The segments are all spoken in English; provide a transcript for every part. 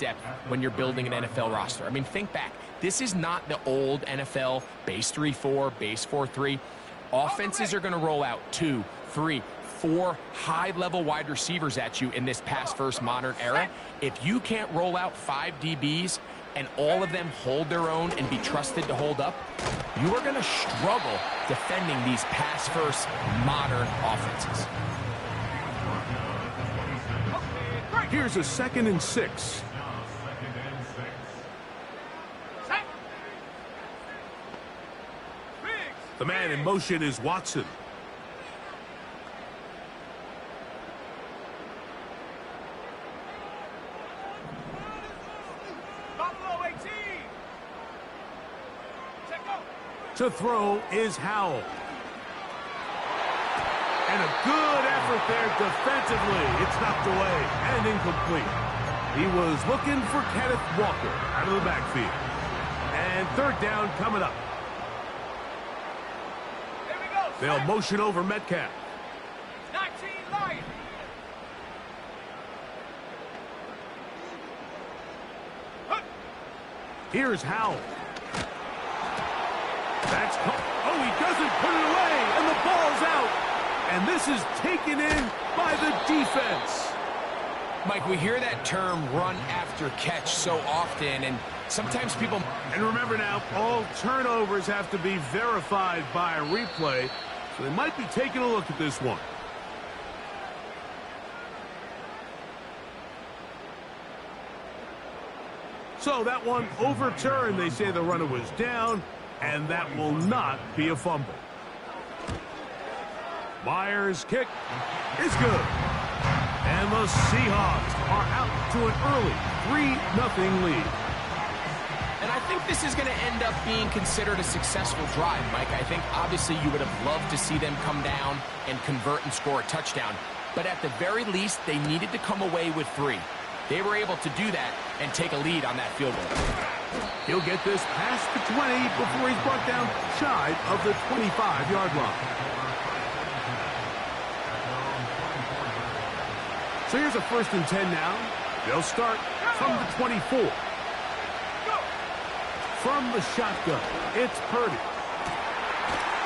depth when you're building an NFL roster. I mean, think back. This is not the old NFL base 3-4, base 4-3. Offenses are going to roll out 2, 3, 4 high-level wide receivers at you in this pass-first modern era. If you can't roll out 5 DBs and all of them hold their own and be trusted to hold up, you are going to struggle defending these pass-first modern offenses. Here's a 2nd and 6. The man in motion is Watson. To throw is Howell. And a good effort there defensively. It's knocked away and incomplete. He was looking for Kenneth Walker out of the backfield. And 3rd down coming up. They'll motion over Metcalf. 19 Lions. Here's Howell. That's oh, he doesn't put it away, and the ball's out. And this is taken in by the defense. Mike, we hear that term run after catch so often, and sometimes people... And remember now, all turnovers have to be verified by a replay, so they might be taking a look at this one. So that one overturned. They say the runner was down, and that will not be a fumble. Myers' kick is good. And the Seahawks are out to an early 3-0 lead. And I think this is going to end up being considered a successful drive, Mike. I think obviously you would have loved to see them come down and convert and score a touchdown. But at the very least, they needed to come away with 3. They were able to do that and take a lead on that field goal. He'll get this past the 20 before he's brought down shy of the 25-yard line. So here's a 1st and 10 now. They'll start from the 24. From the shotgun, it's Purdy.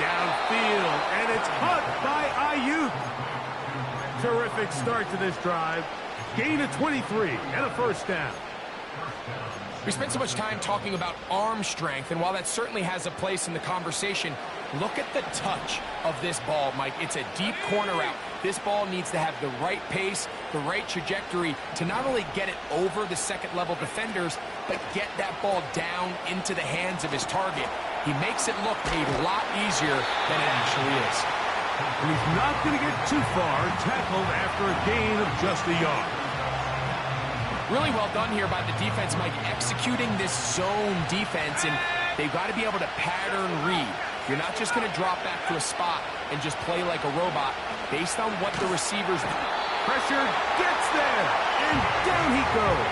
Downfield, and it's caught by Ayuk. Terrific start to this drive. Gain of 23 and a 1st down. We spent so much time talking about arm strength, and while that certainly has a place in the conversation, look at the touch of this ball, Mike. It's a deep corner route. This ball needs to have the right pace, the right trajectory to not only get it over the second-level defenders, but get that ball down into the hands of his target. He makes it look a lot easier than it actually is. And he's not going to get too far, tackled after a gain of just a yard. Really well done here by the defense, Mike, executing this zone defense, and they've got to be able to pattern read. You're not just going to drop back to a spot and just play like a robot based on what the receivers do. Pressure gets there, and down he goes.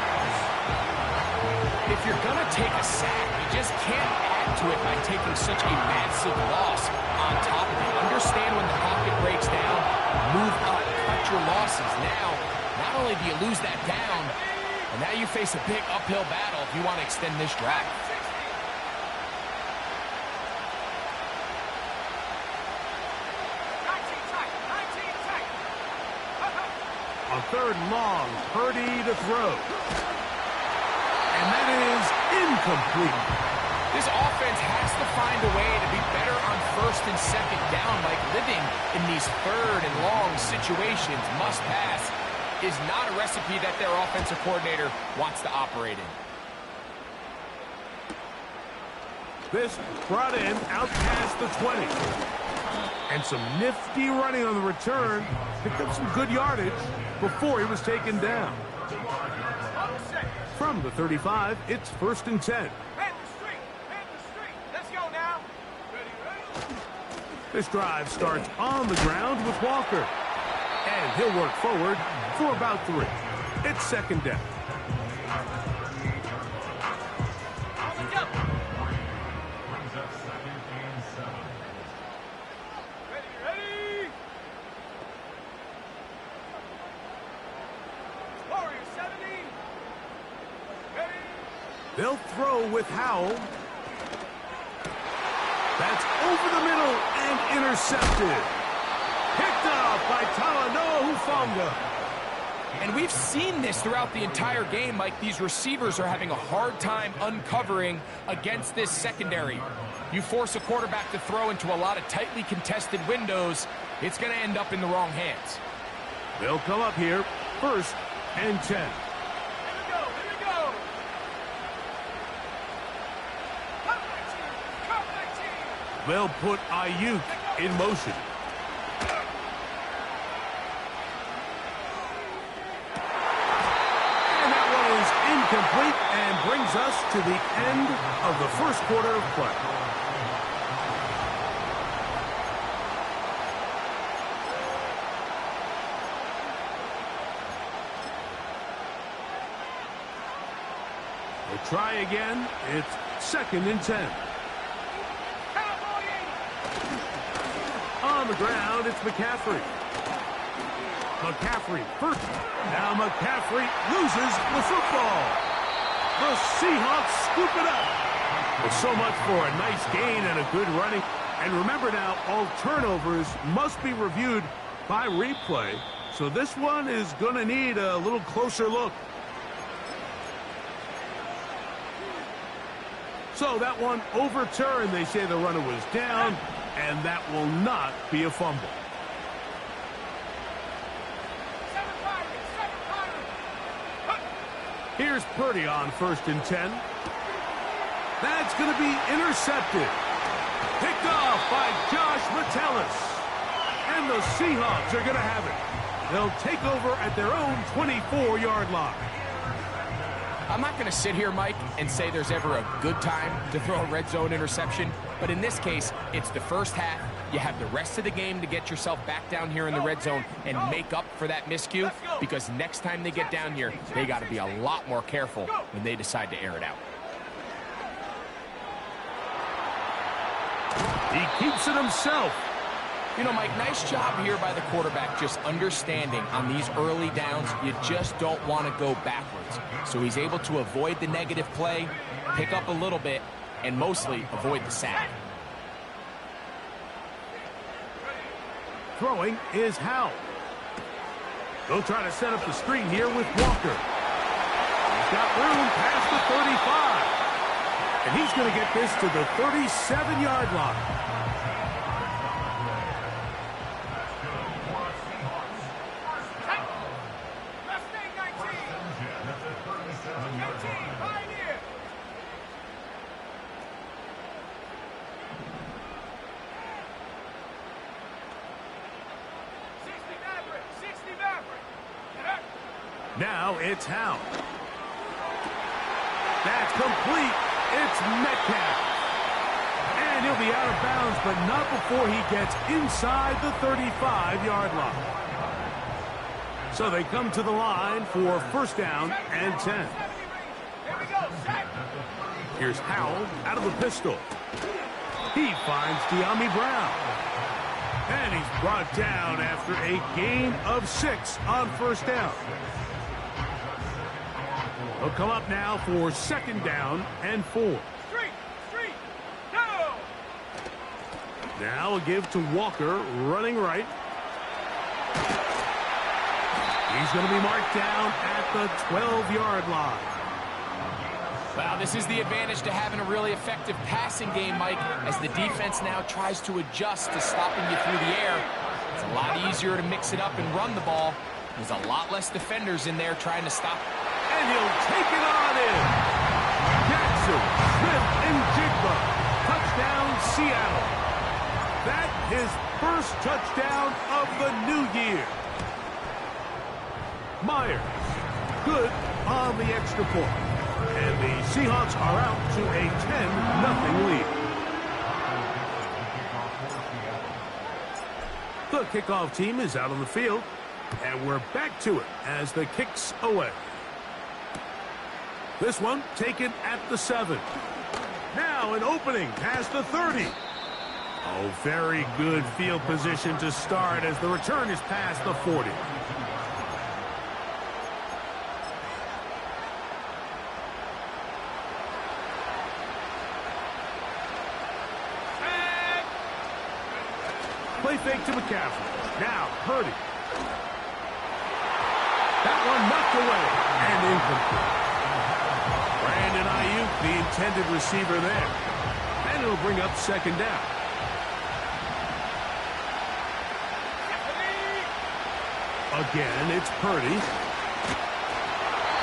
If you're going to take a sack, you just can't add to it by taking such a massive loss on top of it. Understand when the pocket breaks down, move up, cut your losses. Now, not only do you lose that down, and now you face a big uphill battle if you want to extend this drive. On 3rd and long, Purdy to throw. And that is incomplete. This offense has to find a way to be better on 1st and 2nd down, like living in these 3rd and long situations. Must pass is not a recipe that their offensive coordinator wants to operate in. This brought in out past the 20. And some nifty running on the return. Picked up some good yardage before he was taken down. From the 35, it's 1st and 10. Let's go now. This drive starts on the ground with Walker. And he'll work forward for about 3. It's 2nd down. Ready. Warrior 70. They'll throw with Howell. That's over the middle and intercepted. Picked up by Talanoa Hufanga. And we've seen this throughout the entire game, Mike. These receivers are having a hard time uncovering against this secondary. You force a quarterback to throw into a lot of tightly contested windows, it's going to end up in the wrong hands. They'll come up here, 1st and 10. Here we go, here we go. Come my team. They'll put Ayuk in motion. And that one is incomplete and brings us to the end of the first quarter of play. We'll try again. It's 2nd and 10. On the ground, it's McCaffrey. McCaffrey first. Now McCaffrey loses the football. The Seahawks scoop it up. Well, so much for a nice gain and a good running. And remember now, all turnovers must be reviewed by replay. So this one is going to need a little closer look. So that one overturned. They say the runner was down, and that will not be a fumble. Here's Purdy on 1st and 10. That's going to be intercepted. Picked off by Josh Metellus. And the Seahawks are going to have it. They'll take over at their own 24-yard line. I'm not going to sit here, Mike, and say there's ever a good time to throw a red zone interception. But in this case, it's the first half. You have the rest of the game to get yourself back down here in the red zone and make up for that miscue. Because next time they get down here, they got to be a lot more careful when they decide to air it out. He keeps it himself. You know, Mike, nice job here by the quarterback just understanding on these early downs, you just don't want to go backwards. So he's able to avoid the negative play, pick up a little bit, and mostly avoid the sack. Throwing is Howell. They'll try to set up the screen here with Walker. He's got room past the 35. And he's going to get this to the 37-yard line. Now it's Howell. That's complete. It's Metcalf. And he'll be out of bounds, but not before he gets inside the 35-yard line. So they come to the line for 1st down and 10. Here's Howell out of the pistol. He finds De'Ami Brown. And he's brought down after a gain of 6 on 1st down. They'll come up now for 2nd down and 4. Street, go! Now a give to Walker, running right. He's going to be marked down at the 12-yard line. Well, this is the advantage to having a really effective passing game, Mike, as the defense now tries to adjust to stopping you through the air. It's a lot easier to mix it up and run the ball. There's a lot less defenders in there trying to stop it. And he'll take it on in. Jackson, Smith, and Jigba. Touchdown, Seattle. That his first touchdown of the new year. Myers, good on the extra point. And the Seahawks are out to a 10-0 lead. The kickoff team is out on the field. And we're back to it as the kick's away. This one taken at the 7. Now an opening past the 30. Oh, very good field position to start as the return is past the 40. Play fake to McCaffrey. Now, Purdy. That one knocked away and incomplete. Brandon Ayuk, the intended receiver there. And it'll bring up second down. Again, it's Purdy.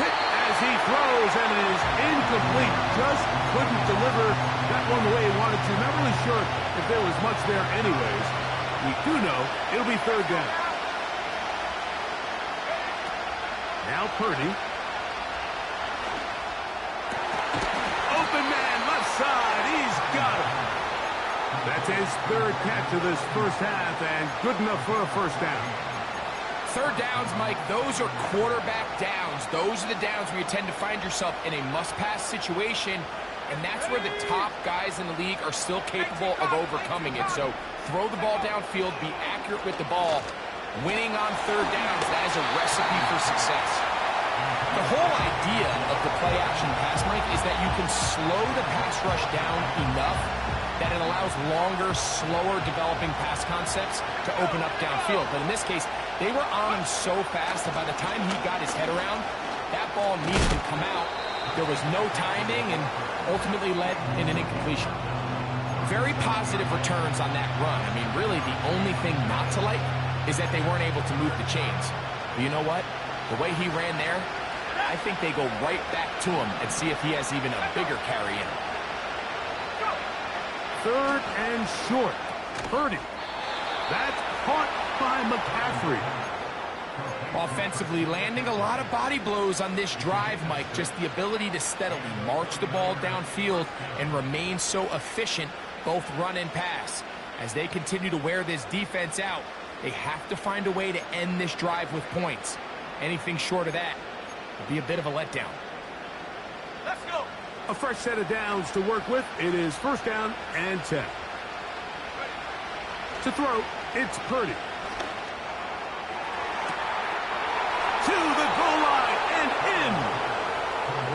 Hit as he throws, and it is incomplete. Just couldn't deliver that one the way he wanted to. Not really sure if there was much there anyways. We do know it'll be third down. Now Purdy. Open man, left side. He's got him. That's his third catch of this first half, and good enough for a first down. Third downs, Mike, those are quarterback downs. Those are the downs where you tend to find yourself in a must-pass situation, and that's where the top guys in the league are still capable of overcoming it. So throw the ball downfield, be accurate with the ball. Winning on third downs, that is a recipe for success. The whole idea of the play-action pass, Mike, is that you can slow the pass rush down enough that it allows longer, slower developing pass concepts to open up downfield. But in this case, they were on him so fast that by the time he got his head around, that ball needed to come out. There was no timing and ultimately led in an incompletion. Very positive returns on that run. I mean, really, the only thing not to like is that they weren't able to move the chains. But you know what? The way he ran there, I think they go right back to him and see if he has even a bigger carry in him. Third and short. Purdy. That's caught by McCaffrey. Offensively, landing a lot of body blows on this drive, Mike. Just the ability to steadily march the ball downfield and remain so efficient, both run and pass. As they continue to wear this defense out, they have to find a way to end this drive with points. Anything short of that will be a bit of a letdown. Let's go. A fresh set of downs to work with. It is first down and 10. To throw, it's Purdy. To the goal line and in.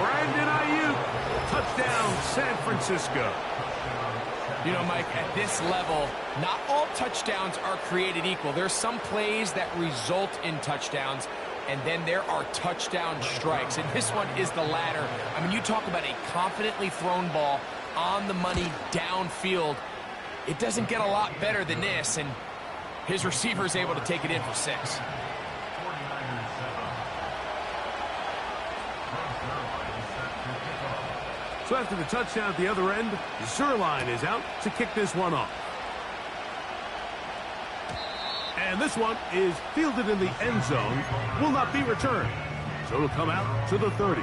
Brandon Ayuk. Touchdown, San Francisco. You know, Mike, at this level, not all touchdowns are created equal. There's some plays that result in touchdowns, and then there are touchdown strikes, and this one is the latter. I mean, you talk about a confidently thrown ball on the money downfield. It doesn't get a lot better than this, and his receiver is able to take it in for 6. So after the touchdown at the other end, Zerline is out to kick this one off. And this one is fielded in the end zone, will not be returned. So it'll come out to the 30.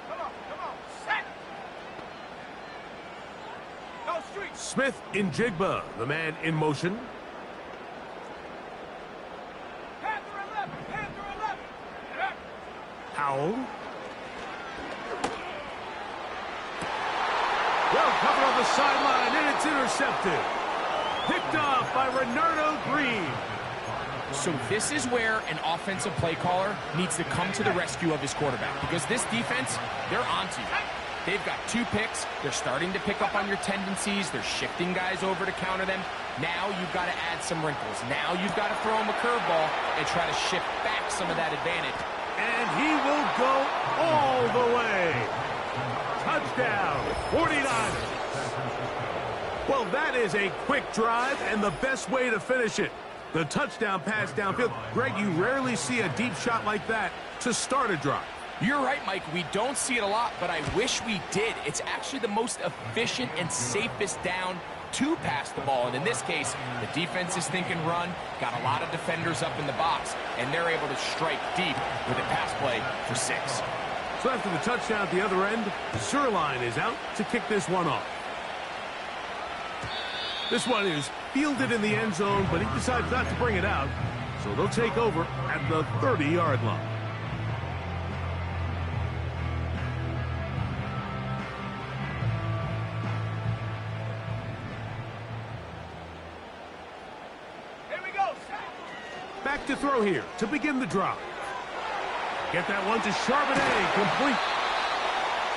Come on, set. Go street. Smith in Jigba, the man in motion. Panther 11. Howell. Well covered on the sideline, and it's intercepted. Picked off by Renardo Green. So this is where an offensive play caller needs to come to the rescue of his quarterback, because this defense, they're onto you. They've got 2 picks. They're starting to pick up on your tendencies. They're shifting guys over to counter them. Now you've got to add some wrinkles. Now you've got to throw him a curveball and try to shift back some of that advantage. And he will go all the way. Touchdown, 49ers. Well, that is a quick drive and the best way to finish it. The touchdown pass downfield. Greg, you rarely see a deep shot like that to start a drive. You're right, Mike. We don't see it a lot, but I wish we did. It's actually the most efficient and safest down to pass the ball. And in this case, the defense is thinking run, got a lot of defenders up in the box, and they're able to strike deep with a pass play for 6. So after the touchdown at the other end, Zerline is out to kick this one off. This one is fielded in the end zone, but he decides not to bring it out. So they'll take over at the 30-yard line. Here we go. Back to throw here to begin the drive. Get that one to Charbonnet, complete.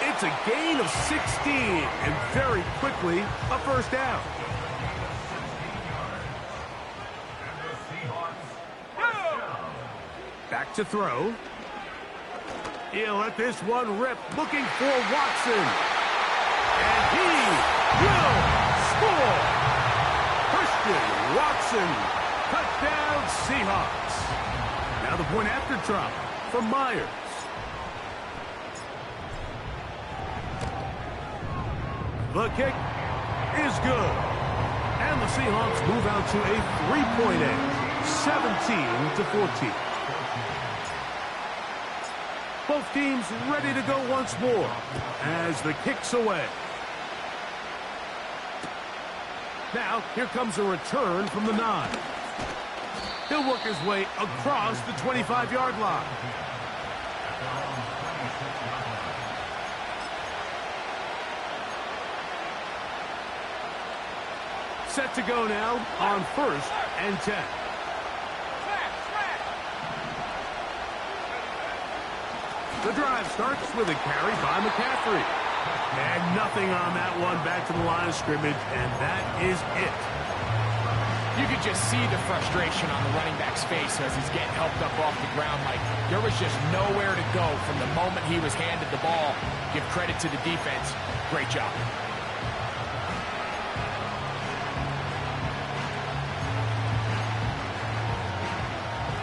It's a gain of 16, and very quickly, a first down. Back to throw. He'll let this one rip, looking for Watson. And he will score. Christian Watson, touchdown Seahawks. Now the point after drop from Myers. The kick is good. And the Seahawks move out to a 3-point edge, 17-14. Both teams ready to go once more as the kick's away. Now, here comes a return from the 9. He'll work his way across the 25-yard line. Set to go now on 1st and 10. The drive starts with a carry by McCaffrey. And nothing on that one, back to the line of scrimmage, and that is it. You could just see the frustration on the running back's face as he's getting helped up off the ground. Like, there was just nowhere to go from the moment he was handed the ball. Give credit to the defense. Great job.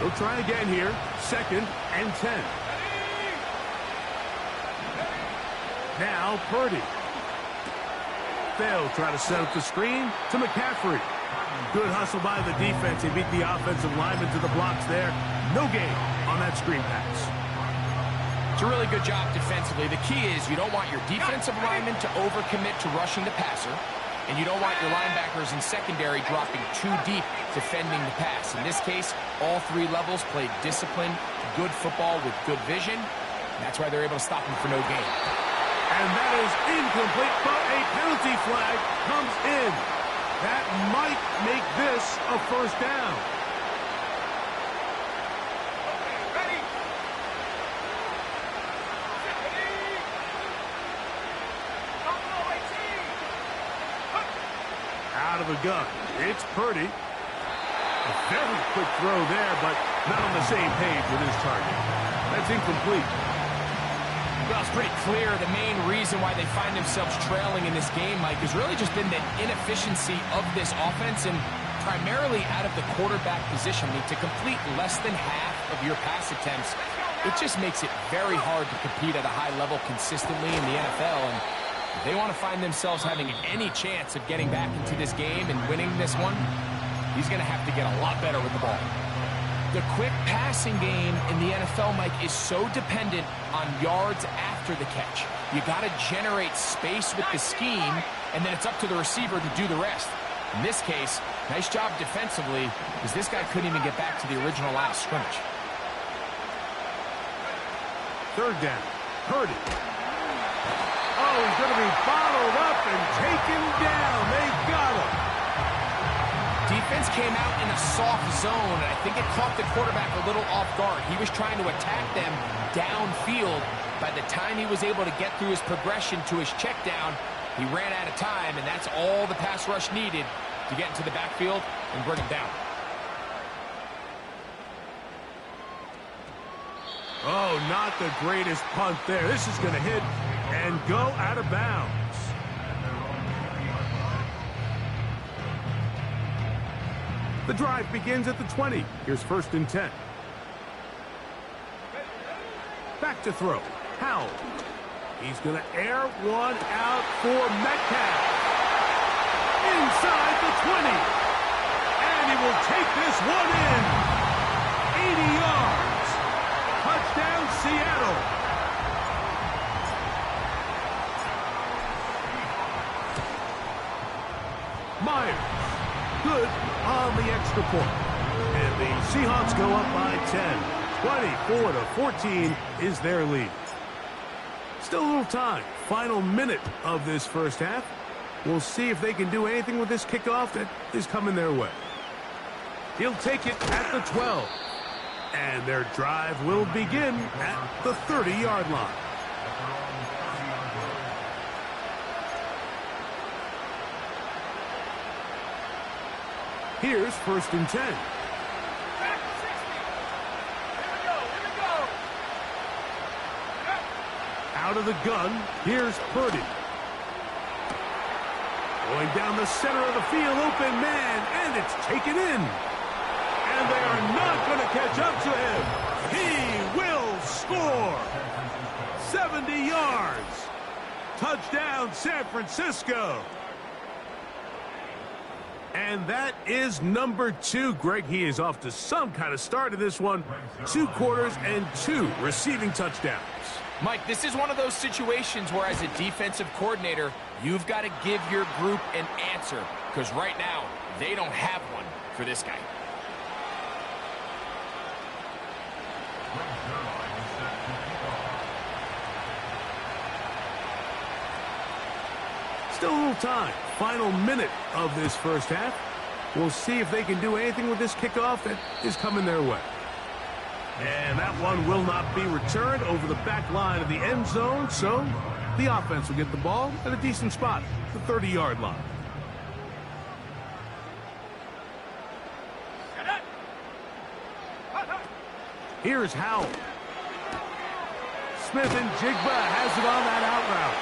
They'll try again here. 2nd and 10. Now Purdy. They'll try to set up the screen to McCaffrey. Good hustle by the defense. He beat the offensive lineman to the blocks there. No gain on that screen pass. It's a really good job defensively. The key is you don't want your defensive lineman to overcommit to rushing the passer, and you don't want your linebackers in secondary dropping too deep defending the pass. In this case, all 3 levels played disciplined, good football with good vision. And that's why they're able to stop him for no gain. And that is incomplete, but a penalty flag comes in. That might make this a first down. Ready? Out of the gun, it's Purdy. A very quick throw there, but not on the same page with his target. That's incomplete. Well, it's pretty clear the main reason why they find themselves trailing in this game, Mike, has really just been the inefficiency of this offense and primarily out of the quarterback position. I mean, to complete less than half of your pass attempts, it just makes it very hard to compete at a high level consistently in the NFL. And if they want to find themselves having any chance of getting back into this game and winning this one, he's going to have to get a lot better with the ball. The quick passing game in the NFL, Mike, is so dependent on yards after the catch. You got to generate space with the scheme, and then it's up to the receiver to do the rest. In this case, nice job defensively, because this guy couldn't even get back to the original line of scrimmage. 3rd down. Purdy. Oh, he's going to be bottled up and taken down. They got him. Defense came out in a soft zone, and I think it caught the quarterback a little off guard. He was trying to attack them downfield. By the time he was able to get through his progression to his check down, he ran out of time, and that's all the pass rush needed to get into the backfield and bring him down. Oh, not the greatest punt there. This is going to hit and go out of bounds. The drive begins at the 20. Here's 1st and 10. Back to throw. Howell. He's going to air one out for Metcalf. Inside the 20. And he will take this one in. 80 yards. Touchdown, Seattle. Myers. Good on the extra point. And the Seahawks go up by 10. 24-14 is their lead. Still a little time. Final minute of this first half. We'll see if they can do anything with this kickoff that is coming their way. He'll take it at the 12. And their drive will begin at the 30-yard line. Here's 1st and 10. Back to 60. Here we go. Here we go. Yep. Out of the gun, here's Purdy. Going down the center of the field, open man, and it's taken in. And they are not going to catch up to him. He will score. 70 yards. Touchdown, San Francisco. And that is number 2. Greg, he is off to some kind of start in this one. 2 quarters and 2 receiving touchdowns. Mike, this is one of those situations where as a defensive coordinator, you've got to give your group an answer. Because right now, they don't have one for this guy. Still a little time. Final minute of this first half. We'll see if they can do anything with this kickoff that is coming their way. And that one will not be returned over the back line of the end zone, so the offense will get the ball at a decent spot, the 30-yard line. Here's Howell. Smith and Jigba has it on that out route.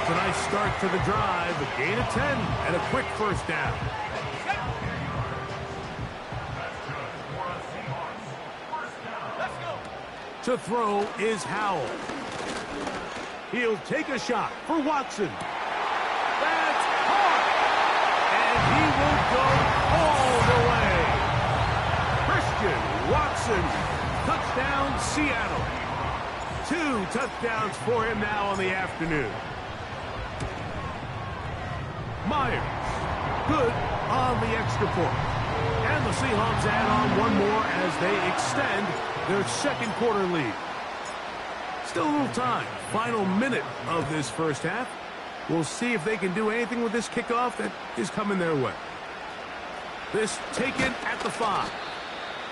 It's a nice start to the drive, a gain of 10 and a quick first down. To throw is Howell. He'll take a shot for Watson. That's caught! And he will go all the way. Christian Watson, touchdown Seattle. 2 touchdowns for him now on the afternoon. Myers, good on the extra point. And the Seahawks add on one more as they extend their second quarter lead. Still a little time. Final minute of this first half. We'll see if they can do anything with this kickoff that is coming their way. This taken at the 5.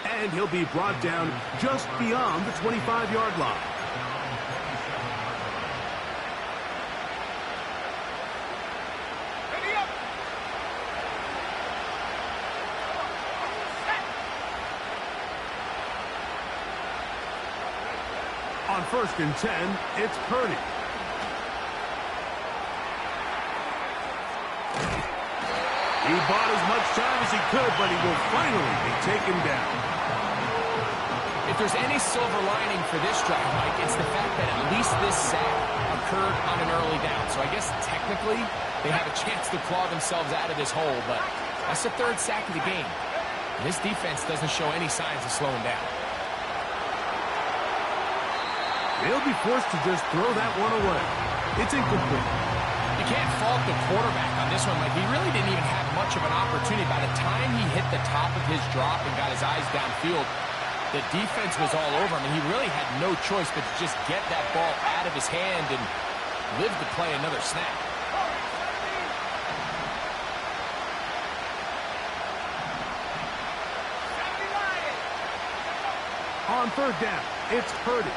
And he'll be brought down just beyond the 25-yard line. Ready up. On 1st and 10, it's Purdy. He bought as much time as he could, but he will finally be taken down. If there's any silver lining for this drive, Mike, it's the fact that at least this sack occurred on an early down. So I guess technically they have a chance to claw themselves out of this hole, but that's the 3rd sack of the game. And this defense doesn't show any signs of slowing down. They'll be forced to just throw that one away. It's incomplete. You can't fault the quarterback on this one, Mike. He really didn't even have much of an opportunity. By the time he hit the top of his drop and got his eyes downfield, the defense was all over him, and he really had no choice but to just get that ball out of his hand and live to play another snap. On 3rd down, it's Purdy.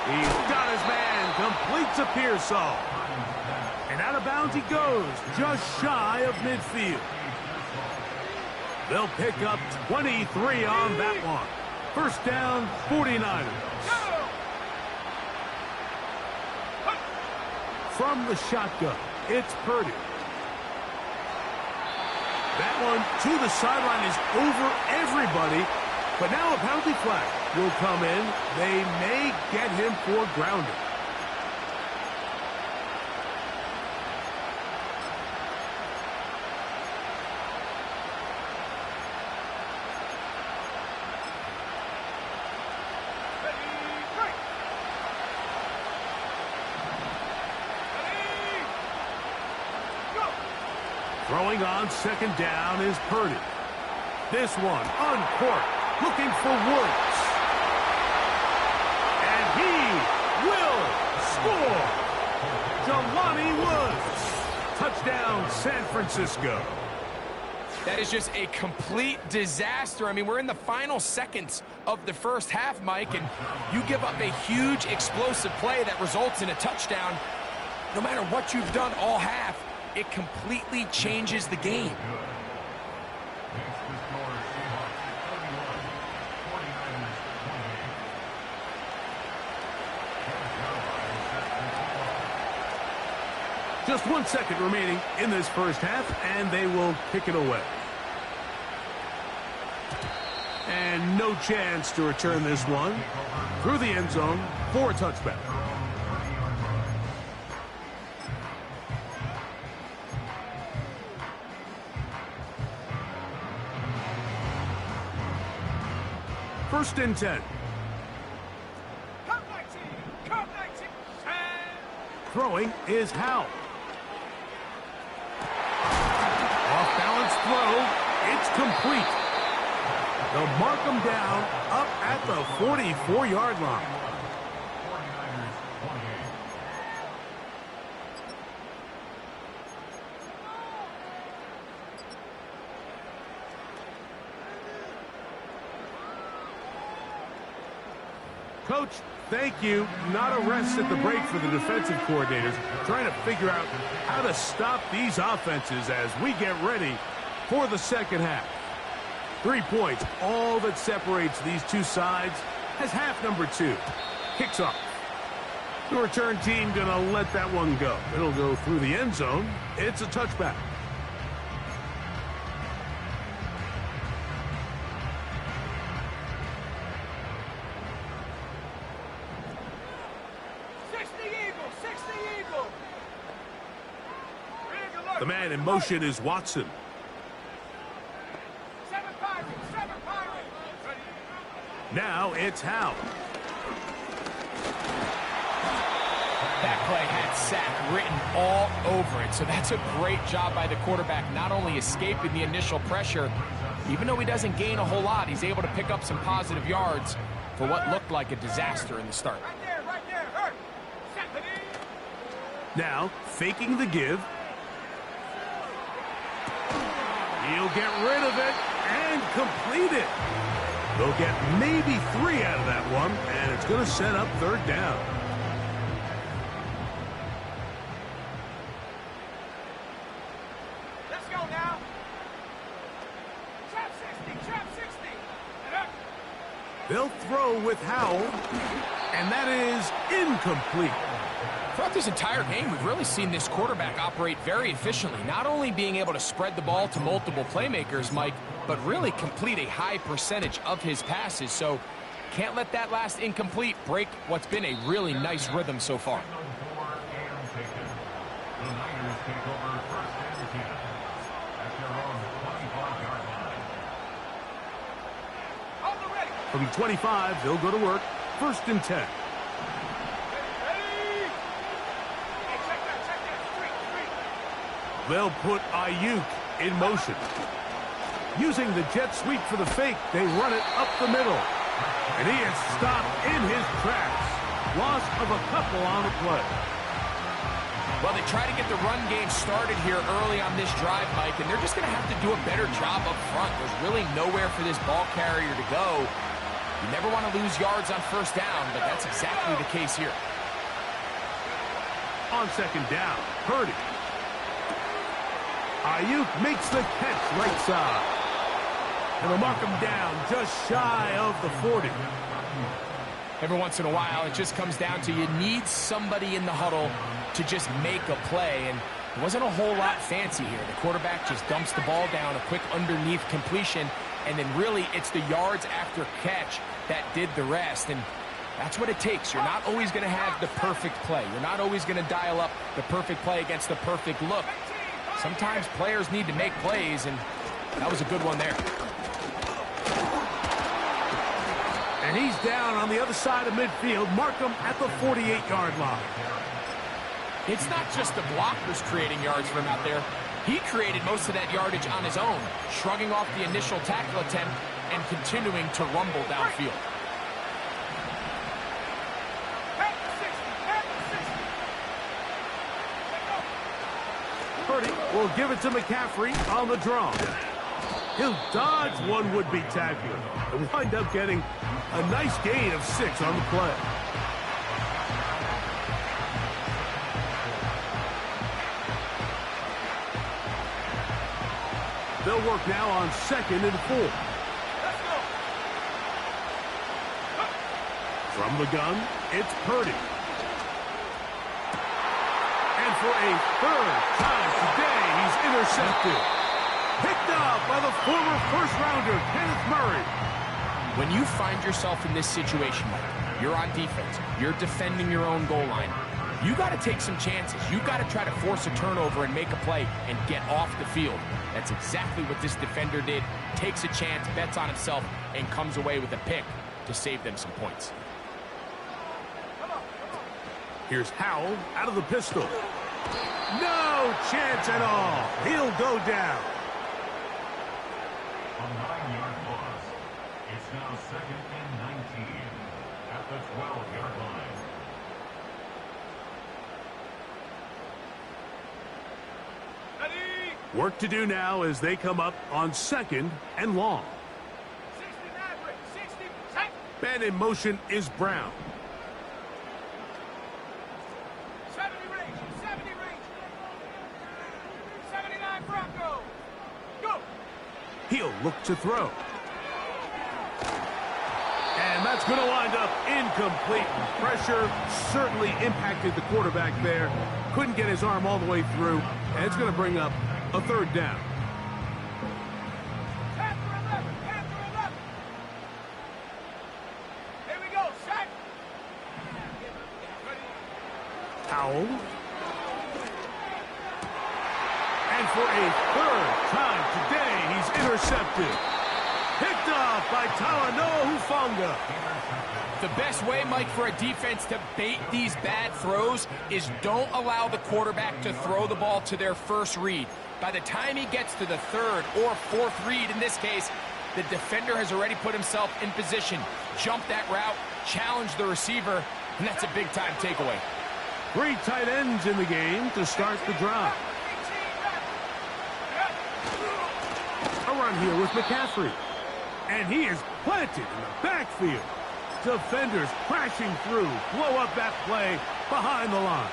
He's got his man, completes a Pearsall. And out of bounds he goes, just shy of midfield. They'll pick up 23 on that one. First down, 49ers. From the shotgun, it's Purdy. That one to the sideline is over everybody. But now a penalty flag will come in. They may get him for grounding. Throwing on 2nd down is Purdy. This one uncorked. Looking for Woods. And he will score. Jelani Woods. Touchdown, San Francisco. That is just a complete disaster. I mean, we're in the final seconds of the first half, Mike, and you give up a huge explosive play that results in a touchdown. No matter what you've done all half, it completely changes the game. Just 1 second remaining in this first half, and they will kick it away. And no chance to return this one through the end zone for a touchback. First and 10. Come 19! Come 19! Throwing is Howe. Off-balance throw. It's complete. They'll mark him down up at the 44-yard line. Coach, thank you. Not a rest at the break for the defensive coordinators, trying to figure out how to stop these offenses as we get ready for the second half. 3 points, all that separates these two sides, as half number 2 kicks off. The return team going to let that one go. It'll go through the end zone. It's a touchback. The man in motion is Watson. Now it's Howe. That play had sack written all over it, so that's a great job by the quarterback, not only escaping the initial pressure, even though he doesn't gain a whole lot, he's able to pick up some positive yards for what looked like a disaster in the start. Right there, hurt. Now, faking the give. He'll get rid of it and complete it. They'll get maybe 3 out of that one, and it's going to set up third down. Let's go now. Trap 60. They'll throw with Howell, and that is incomplete. Throughout this entire game, we've really seen this quarterback operate very efficiently, not only being able to spread the ball to multiple playmakers, Mike, but really complete a high percentage of his passes. So can't let that last incomplete break what's been a really nice rhythm so far. From the 25, they'll go to work. First and 10. They'll put Ayuk in motion. Using the jet sweep for the fake, they run it up the middle. And he is stopped in his tracks. Loss of a couple on the play. Well, they try to get the run game started here early on this drive, Mike, and they're just going to have to do a better job up front. There's really nowhere for this ball carrier to go. You never want to lose yards on first down, but that's exactly the case here. On second down, Purdy. Ayuk makes the catch right side. And they'll mark him down just shy of the 40. Every once in a while, it just comes down to you need somebody in the huddle to just make a play, and it wasn't a whole lot fancy here. The quarterback just dumps the ball down, a quick underneath completion, and then really it's the yards after catch that did the rest, and that's what it takes. You're not always going to have the perfect play. You're not always going to dial up the perfect play against the perfect look. Sometimes players need to make plays, and that was a good one there. And he's down on the other side of midfield. Mark him at the 48-yard line. It's not just the blockers creating yards for him out there. He created most of that yardage on his own, shrugging off the initial tackle attempt and continuing to rumble downfield. Purdy will give it to McCaffrey on the draw. He'll dodge one would-be tackler and wind up getting a nice gain of 6 on the play. They'll work now on 2nd and 4. Let's go. From the gun, it's Purdy. And for a 3rd time today, he's intercepted. Picked up by the former first-rounder, Kenneth Murray. When you find yourself in this situation, Mike, you're on defense, you're defending your own goal line, you got to take some chances. You got to try to force a turnover and make a play and get off the field. That's exactly what this defender did. Takes a chance, bets on himself, and comes away with a pick to save them some points. Here's Howell out of the pistol. No chance at all. He'll go down. A 9-yard loss. It's now 2nd and 19 at the 12-yard line. Work to do now as they come up on 2nd and long. 60 Maverick, 60, set. Man in motion is Brown. 70 range, 70 range. 79 Bronco. Go. He'll look to throw. And that's going to wind up incomplete. Pressure certainly impacted the quarterback there. Couldn't get his arm all the way through. And it's going to bring up a 3rd down. Panther 11, Panther 11. Here we go, set. Howell. And for a 3rd time today, he's intercepted. Picked off by Talanoa Hufanga. The best way, Mike, for a defense to bait these bad throws is don't allow the quarterback to throw the ball to their first read. By the time he gets to the 3rd or 4th read, in this case, the defender has already put himself in position, jump that route, challenge the receiver, and that's a big-time takeaway. 3 tight ends in the game to start the drive. A run here with McCaffrey. And he is planted in the backfield. Defenders crashing through, blow up that play behind the line.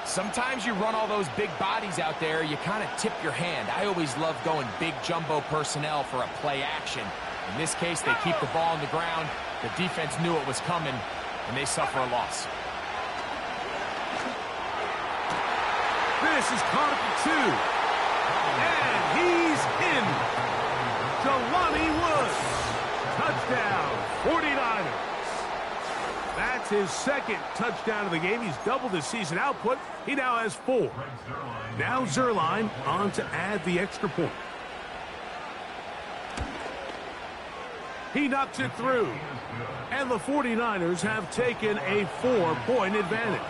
Sometimes you run all those big bodies out there, you kind of tip your hand. I always love going big jumbo personnel for a play action. In this case, they keep the ball on the ground. The defense knew it was coming, and they suffer a loss. This is caught at the 2. And he's in. Jelani Woods. Touchdown, 49ers. That's his 2nd touchdown of the game. He's doubled his season output. He now has 4. Now Zerline on to add the extra point. He knocks it through. And the 49ers have taken a 4-point advantage.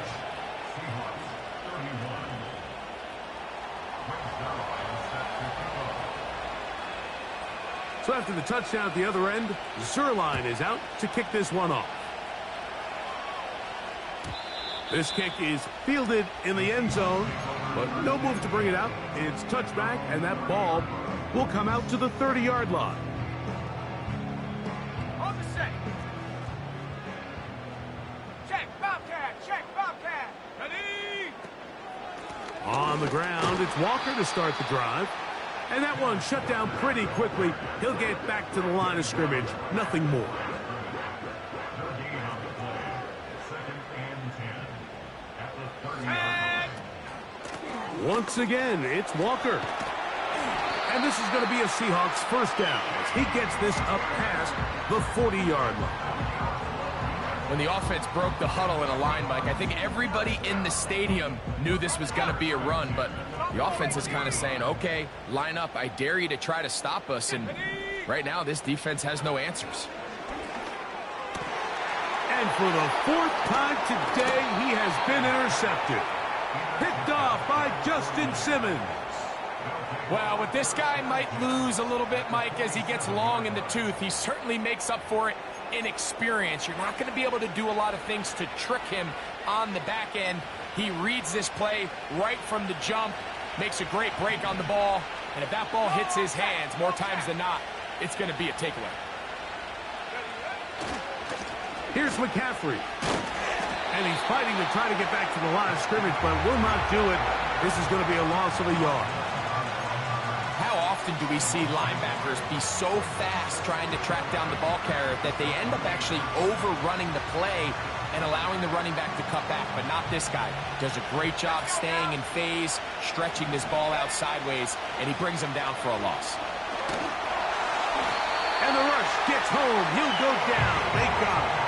So after the touchdown at the other end, Zerline is out to kick this one off. This kick is fielded in the end zone, but no move to bring it out. It's touchback, and that ball will come out to the 30-yard line. On the set. Check, Bobcat, check, Bobcat. Ready. On the ground, it's Walker to start the drive. And that one shut down pretty quickly. He'll get back to the line of scrimmage. Nothing more. Once again, it's Walker. And this is going to be a Seahawks 1st down as he gets this up past the 40-yard line. When the offense broke the huddle in a line, Mike, I think everybody in the stadium knew this was going to be a run, but the offense is kind of saying, okay, line up, I dare you to try to stop us, and right now this defense has no answers. And for the 4th time today, he has been intercepted. Picked off by Justin Simmons. Well, with this guy might lose a little bit, Mike, as he gets long in the tooth. He certainly makes up for it in experience. You're not going to be able to do a lot of things to trick him on the back end. He reads this play right from the jump, makes a great break on the ball, and if that ball hits his hands more times than not, it's going to be a takeaway. Here's McCaffrey. And he's fighting to try to get back to the line of scrimmage, but will not do it. This is going to be a loss of a yard. How often do we see linebackers be so fast trying to track down the ball carrier that they end up actually overrunning the play and allowing the running back to cut back, but not this guy. Does a great job staying in phase, stretching this ball out sideways, and he brings him down for a loss. And the rush gets home. He'll go down. They got him.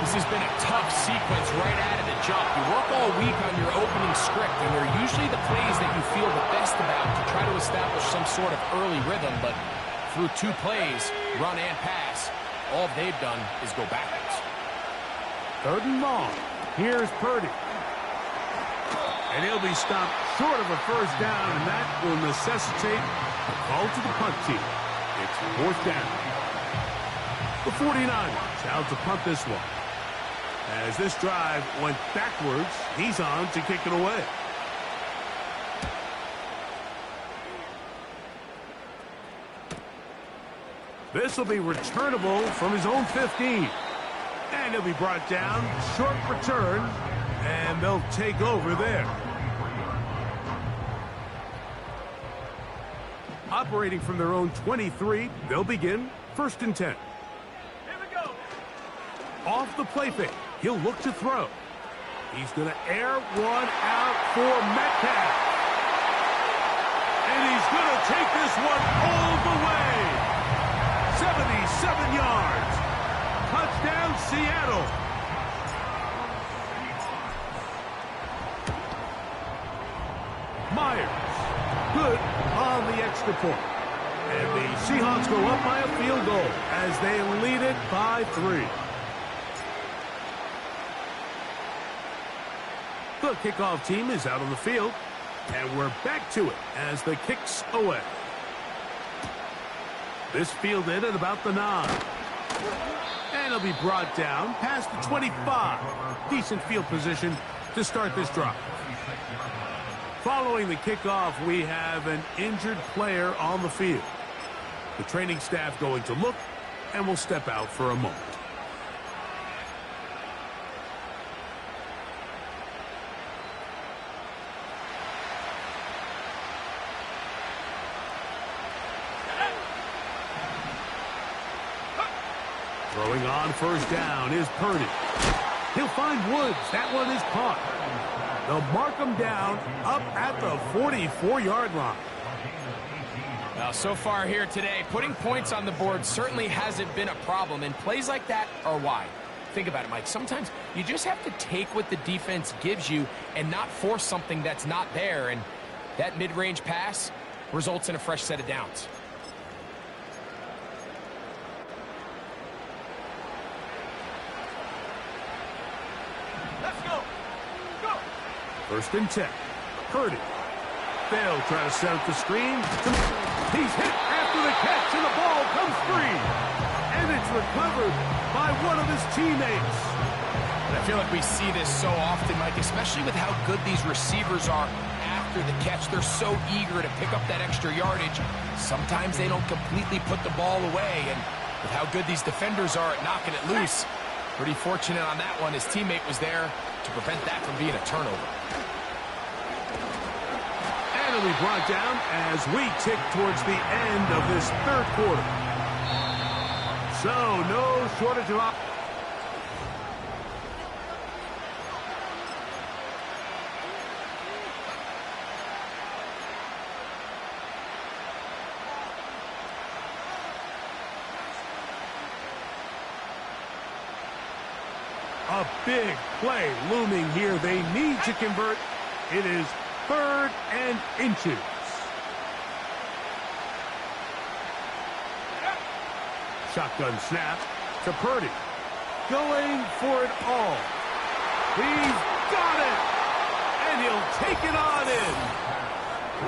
This has been a tough sequence right out of the jump. You work all week on your opening script, and they're usually the plays that you feel the best about to try to establish some sort of early rhythm, but through 2 plays, run and pass, all they've done is go backwards. 3rd and long. Here's Purdy. And he'll be stopped short of a first down, and that will necessitate a call to the punt team. It's 4th down. The 49ers out to punt this one. As this drive went backwards, he's on to kick it away. This will be returnable from his own 15. And he'll be brought down. Short return. And they'll take over there. Operating from their own 23, they'll begin 1st and 10. Here we go. Off the play fake. He'll look to throw. He's going to air one out for Metcalf. And he's going to take this one all the way. 77 yards. Touchdown, Seattle. Myers. Good on the extra point. And the Seahawks go up by a field goal as they lead it by 3. The kickoff team is out on the field, and we're back to it as the kick's away. This fielded at about the 9. And he'll be brought down past the 25. Decent field position to start this drive. Following the kickoff, we have an injured player on the field. The training staff going to look, and will step out for a moment. Throwing on first down is Purdy. He'll find Woods. That one is caught. They'll mark him down up at the 44-yard line. Well, so far here today, putting points on the board certainly hasn't been a problem, and plays like that are why. Think about it, Mike. Sometimes you just have to take what the defense gives you and not force something that's not there, and that mid-range pass results in a fresh set of downs. Let's go. Go. 1st and 10. Purdy. They'll try to set up the screen. He's hit after the catch, and the ball comes free. And it's recovered by one of his teammates. I feel like we see this so often, Mike, especially with how good these receivers are after the catch. They're so eager to pick up that extra yardage. Sometimes they don't completely put the ball away, and with how good these defenders are at knocking it loose, pretty fortunate on that one. His teammate was there to prevent that from being a turnover. And it'll be brought down as we tick towards the end of this 3rd quarter. So, no shortage of a big play looming here. They need to convert. It is 3rd and inches. Shotgun snap to Purdy. Going for it all. He's got it. And he'll take it on in.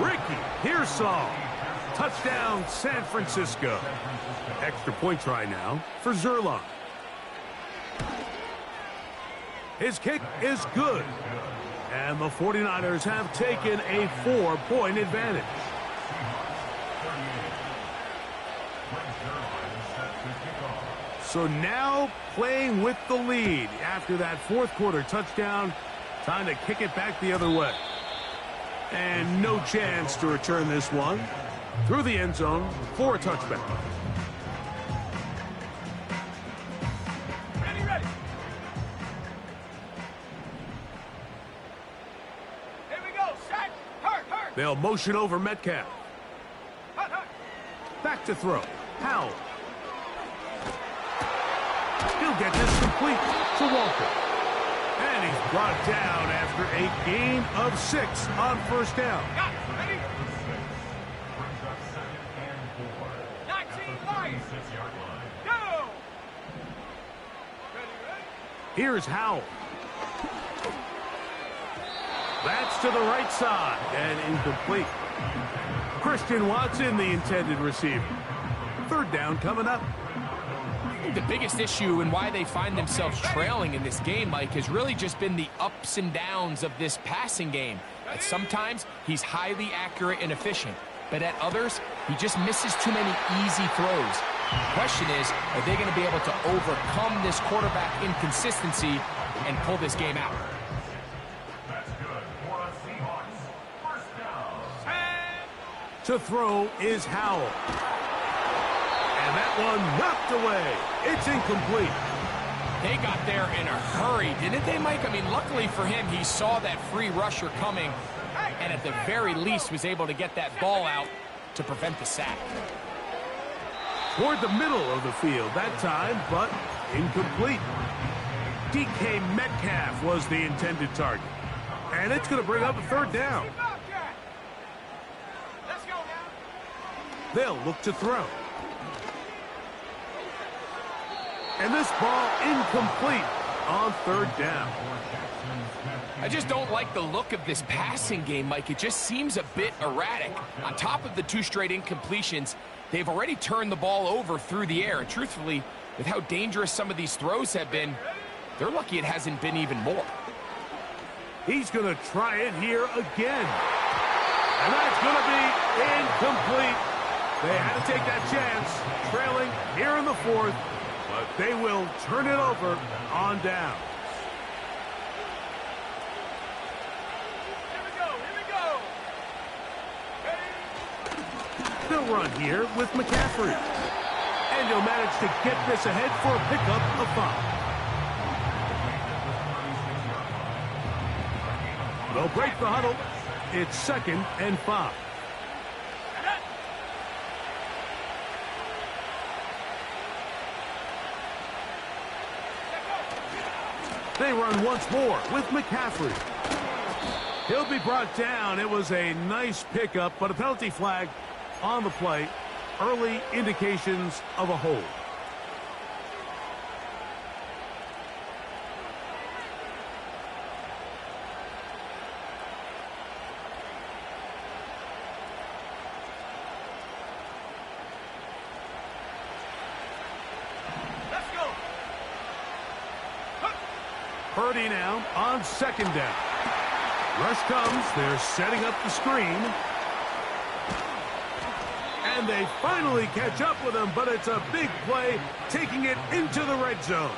Ricky Pearsall. Touchdown, San Francisco. Extra point try now for Zerline. His kick is good. And the 49ers have taken a 4-point advantage. So now playing with the lead after that fourth quarter touchdown. Time to kick it back the other way. And no chance to return this one through the end zone for a touchback. Ready. Here we go. Set. Hurt. They'll motion over Metcalf. Hurt. Back to throw. Howell. He'll get this complete to Walker. And he's brought down after a gain of 6 on first down. Got it. Ready? 19 line. Go. Ready. Here's Howell. That's to the right side and incomplete. Christian Watson, the intended receiver. Third down coming up. The biggest issue and why they find themselves trailing in this game, Mike, has really just been the ups and downs of this passing game. At sometimes, he's highly accurate and efficient, but at others, he just misses too many easy throws. The question is, are they going to be able to overcome this quarterback inconsistency and pull this game out? That's good for the Seahawks. First down. To throw is Howell. And that one knocked away. It's incomplete. They got there in a hurry, didn't they, Mike? I mean, luckily for him, he saw that free rusher coming and at the very least was able to get that ball out to prevent the sack. Toward the middle of the field that time, but incomplete. DK Metcalf was the intended target. And it's going to bring up a third down. Let's go now. They'll look to throw. And this ball incomplete on third down. I just don't like the look of this passing game, Mike. It just seems a bit erratic. On top of the 2 straight incompletions, they've already turned the ball over through the air. And truthfully, with how dangerous some of these throws have been, they're lucky it hasn't been even more. He's going to try it here again. And that's going to be incomplete. They had to take that chance, trailing here in the fourth. But they will turn it over on down. Here we go. Ready? They'll run here with McCaffrey. And he'll manage to get this ahead for a pickup of 5. They'll break the huddle. It's 2nd and 5. They run once more with McCaffrey. He'll be brought down. It was a nice pickup, but a penalty flag on the play. Early indications of a hold. Purdy now on 2nd down. Rush comes. They're setting up the screen. And they finally catch up with him, but it's a big play, taking it into the red zone.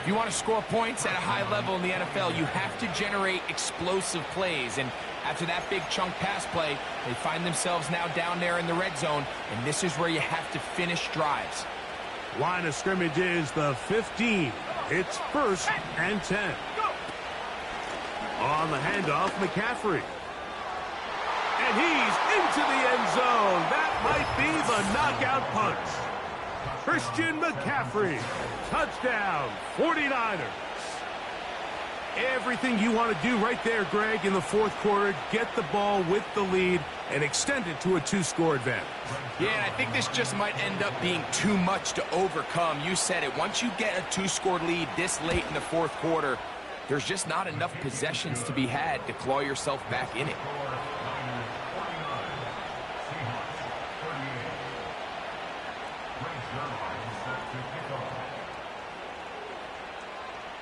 If you want to score points at a high level in the NFL, you have to generate explosive plays. And after that big chunk pass play, they find themselves now down there in the red zone, and this is where you have to finish drives. Line of scrimmage is the 15. It's 1st and 10. On the handoff, McCaffrey. And he's into the end zone. That might be the knockout punch. Christian McCaffrey. Touchdown, 49ers. Everything you want to do right there, Greg, in the fourth quarter. Get the ball with the lead and extend it to a 2-score advantage. Yeah, and I think this just might end up being too much to overcome. You said it. Once you get a 2-score lead this late in the fourth quarter, there's just not enough possessions to be had to claw yourself back in it.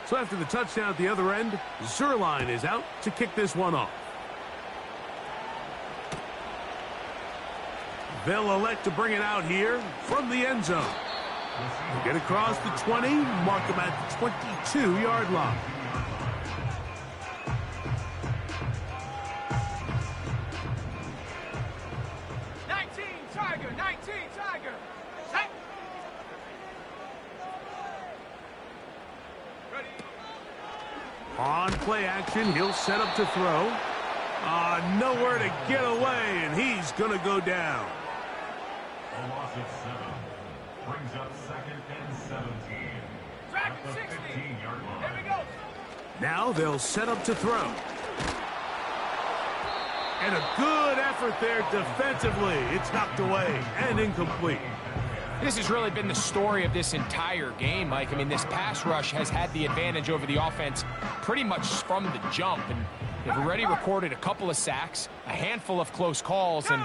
So after the touchdown at the other end, Zerline is out to kick this one off. They'll elect to bring it out here from the end zone. They'll get across the 20, mark them at the 22-yard line. On play action, he'll set up to throw. Nowhere to get away, and he's going to go down. A loss of 7. Brings up 2nd and 17. At the 15-yard line. There we go. Now they'll set up to throw. And a good effort there defensively. It's knocked away and incomplete. This has really been the story of this entire game, Mike. I mean, this pass rush has had the advantage over the offense pretty much from the jump. And they've already recorded a couple of sacks, a handful of close calls, and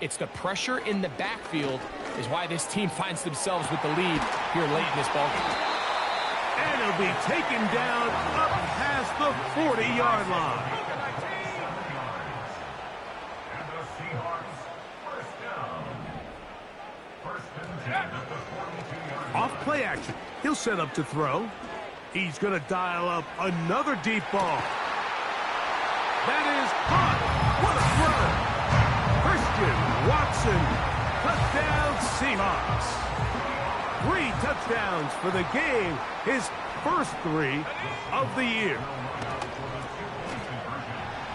it's the pressure in the backfield is why this team finds themselves with the lead here late in this ballgame. And he'll be taken down up past the 40-yard line. And the Seahawks first down. First and 10 at the 42-yard line. Off play action, he'll set up to throw. He's going to dial up another deep ball. That is caught. What a throw. Christian Watson, touchdown Seahawks. 3 touchdowns for the game, his first 3 of the year.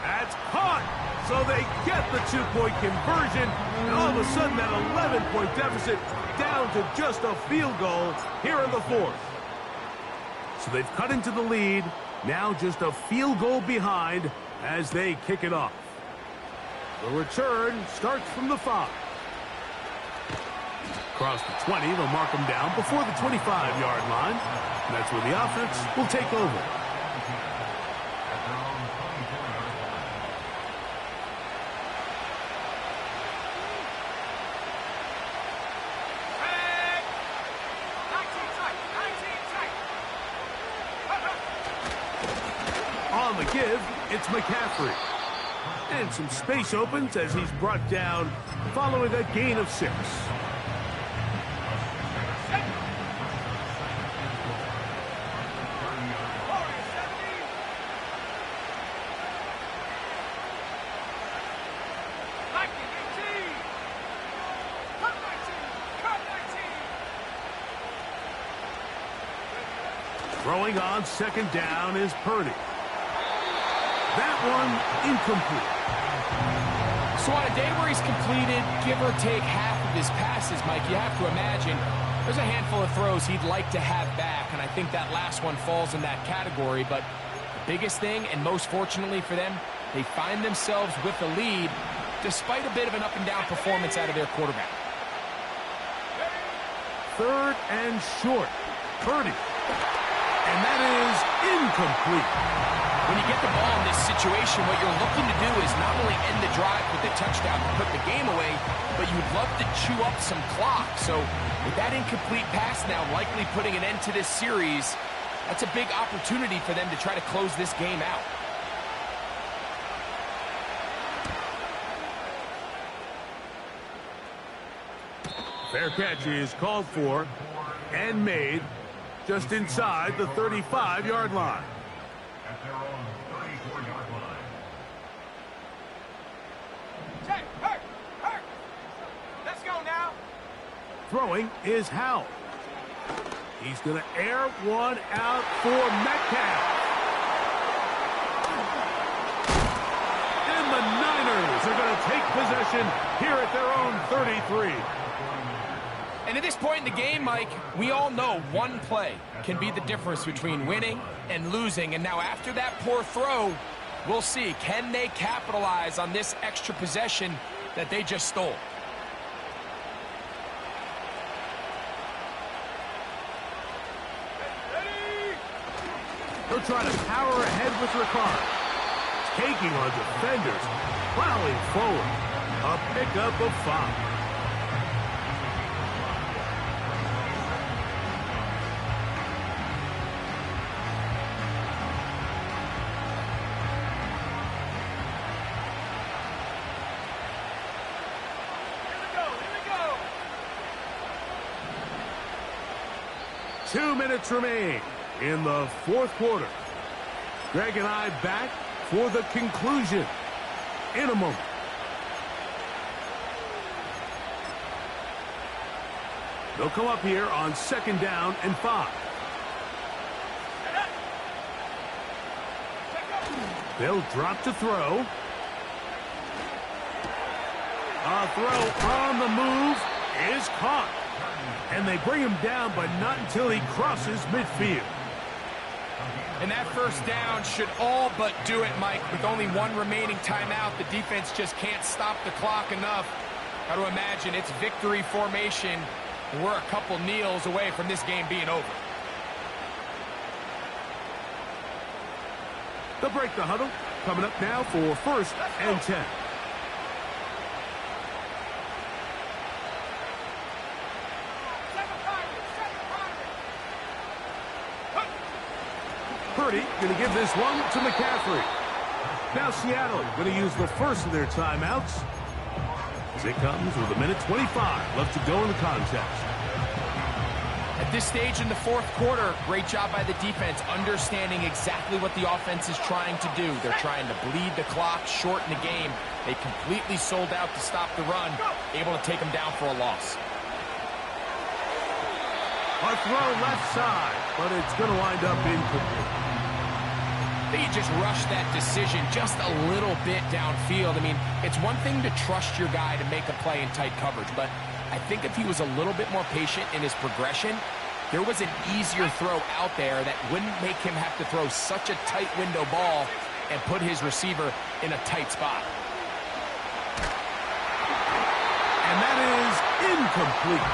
That's caught, so they get the 2-point conversion, and all of a sudden that 11-point deficit down to just a field goal here in the 4th. So they've cut into the lead, now just a field goal behind as they kick it off. The return starts from the 5. Across the 20, they'll mark them down before the 25-yard line. And that's where the offense will take over. On the give, it's McCaffrey. And some space opens as he's brought down following a gain of 6. Throwing on 2nd down is Purdy. That one incomplete. So on a day where he's completed, give or take half of his passes, Mike, you have to imagine there's a handful of throws he'd like to have back, and I think that last one falls in that category. But the biggest thing, and most fortunately for them, they find themselves with the lead despite a bit of an up-and-down performance out of their quarterback. 3rd and short. Purdy. And that is incomplete. When you get the ball in this situation, what you're looking to do is not only end the drive with the touchdown to put the game away, but you'd love to chew up some clock. So with that incomplete pass now likely putting an end to this series, that's a big opportunity for them to try to close this game out. Fair catch is called for and made just inside the 35-yard line. At their own 34-yard line. Check, hurt. Let's go now. Throwing is Howell. He's going to air one out for Metcalf. And the Niners are going to take possession here at their own 33. And at this point in the game, Mike, we all know one play can be the difference between winning and losing. And now after that poor throw, we'll see, can they capitalize on this extra possession that they just stole? They'll try to power ahead with Ricard. Taking on defenders, plowing forward. A pickup of 5. 2 minutes remain in the fourth quarter. Greg and I back for the conclusion in a moment. They'll come up here on 2nd down and 5. They'll drop to throw. A throw on the move is caught. And they bring him down, but not until he crosses midfield. And that first down should all but do it, Mike. With only one remaining timeout, the defense just can't stop the clock enough. Got to imagine it's victory formation, and we're a couple kneels away from this game being over. They'll break the huddle. Coming up now for 1st and 10. Purdy going to give this one to McCaffrey. Now Seattle going to use the first of their timeouts. As it comes with 1:25 left to go in the contest. At this stage in the fourth quarter, great job by the defense, understanding exactly what the offense is trying to do. They're trying to bleed the clock, shorten the game. They completely sold out to stop the run, able to take them down for a loss. A throw left side, but it's going to wind up incomplete. They just rushed that decision just a little bit downfield. I mean, it's one thing to trust your guy to make a play in tight coverage, but I think if he was a little bit more patient in his progression, there was an easier throw out there that wouldn't make him have to throw such a tight window ball and put his receiver in a tight spot. And that is incomplete.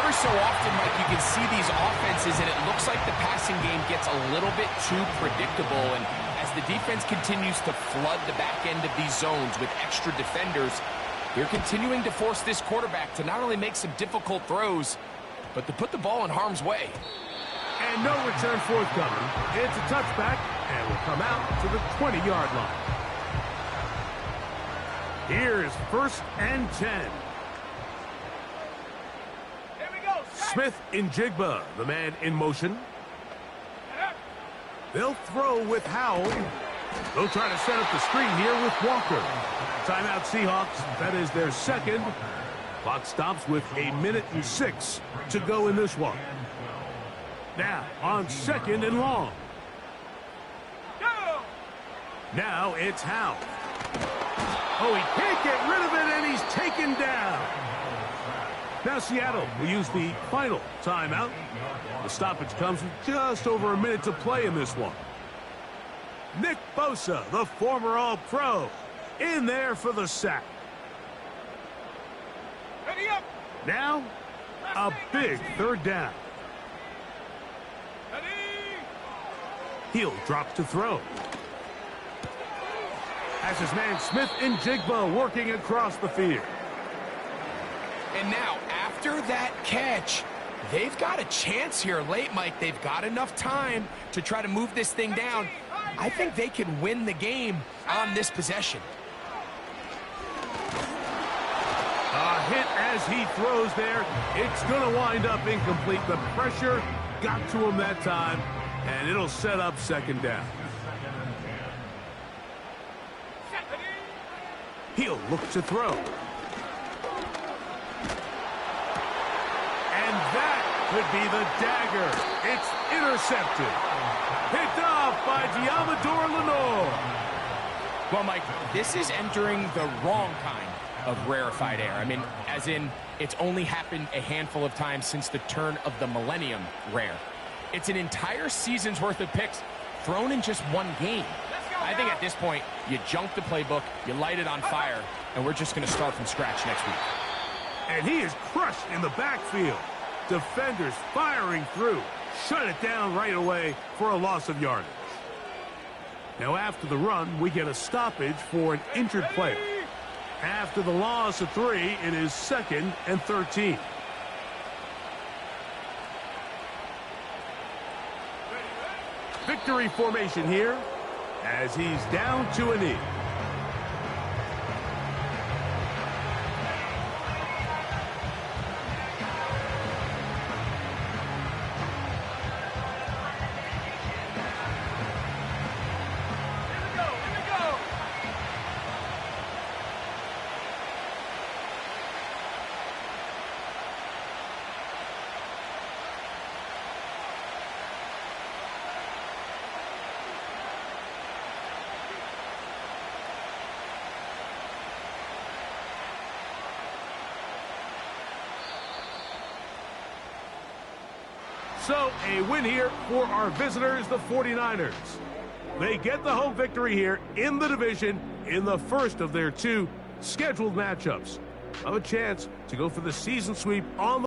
Every so often, Mike, you can see these offenses, and it looks like the passing game gets a little bit too predictable. And as the defense continues to flood the back end of these zones with extra defenders, they're continuing to force this quarterback to not only make some difficult throws, but to put the ball in harm's way. And no return forthcoming. It's a touchback, and will come out to the 20-yard line. Here's 1st and 10. Smith in Jigba, the man in motion. They'll throw with Howell. They'll try to set up the screen here with Walker. Timeout Seahawks. That is their second. Clock stops with 1:06 to go in this one. Now on 2nd and long. Now it's Howell. Oh, he can't get rid of it, and he's taken down. Now Seattle will use the final timeout. The stoppage comes with just over a minute to play in this one. Nick Bosa, the former All-Pro, in there for the sack. Ready up. Now, a big 3rd down. Ready. He'll drop to throw. Has his man Smith and Jigba working across the field. And now, after that catch, they've got a chance here late, Mike. They've got enough time to try to move this thing down. I think they can win the game on this possession. A hit as he throws there. It's going to wind up incomplete. The pressure got to him that time, and it'll set up 2nd down. He'll look to throw. And that could be the dagger. It's intercepted. Picked off by Diamador Lenore. Well, Mike, this is entering the wrong kind of rarefied air. I mean, as in, it's only happened a handful of times since the turn of the millennium rare. It's an entire season's worth of picks thrown in just one game. I think at this point, you junk the playbook, you light it on fire, and we're just going to start from scratch next week. And he is crushed in the backfield. Defenders firing through. Shut it down right away for a loss of yardage. Now after the run, we get a stoppage for an injured player. After the loss of 3, it is 2nd and 13. Victory formation here as he's down to a knee. So, a win here for our visitors, the 49ers. They get the home victory here in the division in the first of their 2 scheduled matchups. Have a chance to go for the season sweep on the